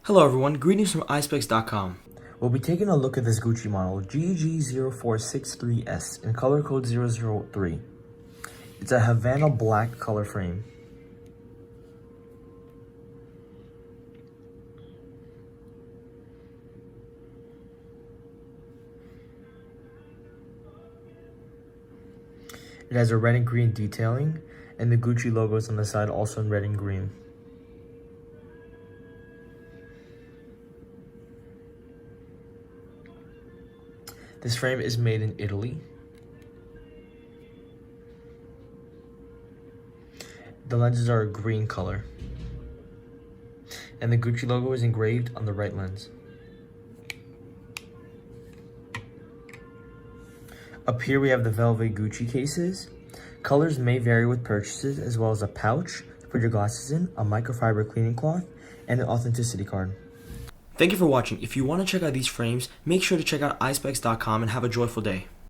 Hello everyone, greetings from Eyespecs.com. We'll be taking a look at this Gucci model, GG0463S, in color code 003. It's a Havana black color frame. It has a red and green detailing, and the Gucci logo is on the side, also in red and green. This frame is made in Italy. The lenses are a green color. And the Gucci logo is engraved on the right lens. Up here we have the velvet Gucci cases. Colors may vary with purchases, as well as a pouch to put your glasses in, a microfiber cleaning cloth, and an authenticity card. Thank you for watching. If you want to check out these frames, make sure to check out Eyespecs.com and have a joyful day.